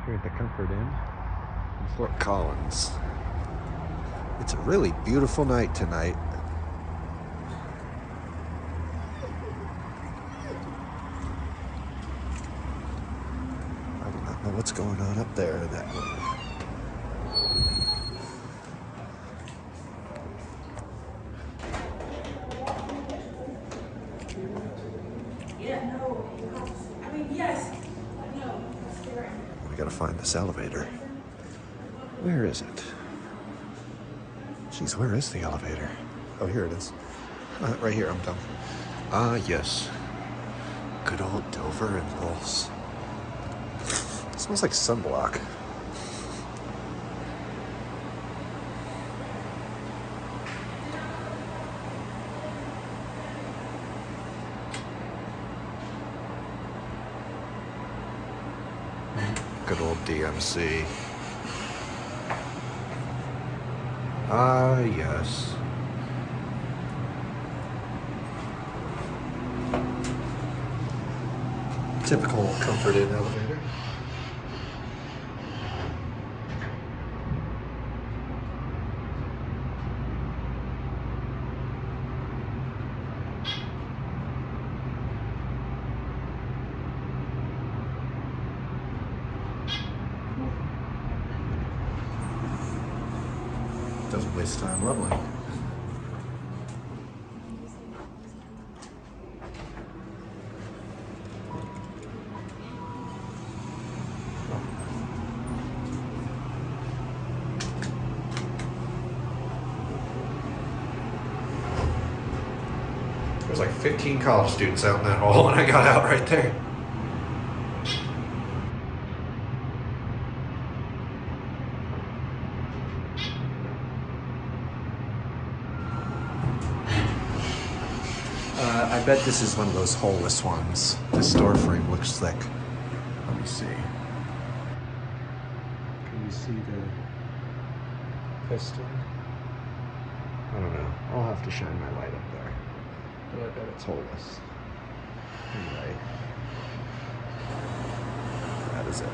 Here at the Comfort Inn in Fort Collins. It's a really beautiful night tonight. I do not know what's going on up there that way. We gotta find this elevator. Where is it? Jeez, where is the elevator? Oh, here it is. Right here, I'm done. Ah, yes. Good old Dover Impulse. It smells like sunblock. Good old DMC. Ah, yes. Typical Comfort Inn elevator. Doesn't waste time leveling. There's like 15 college students out in that hall when I got out right there. I bet this is one of those holeless ones. This door frame looks thick. Let me see. Can you see the piston? I don't know. I'll have to shine my light up there. But I bet it's holeless. Anyway. That is it.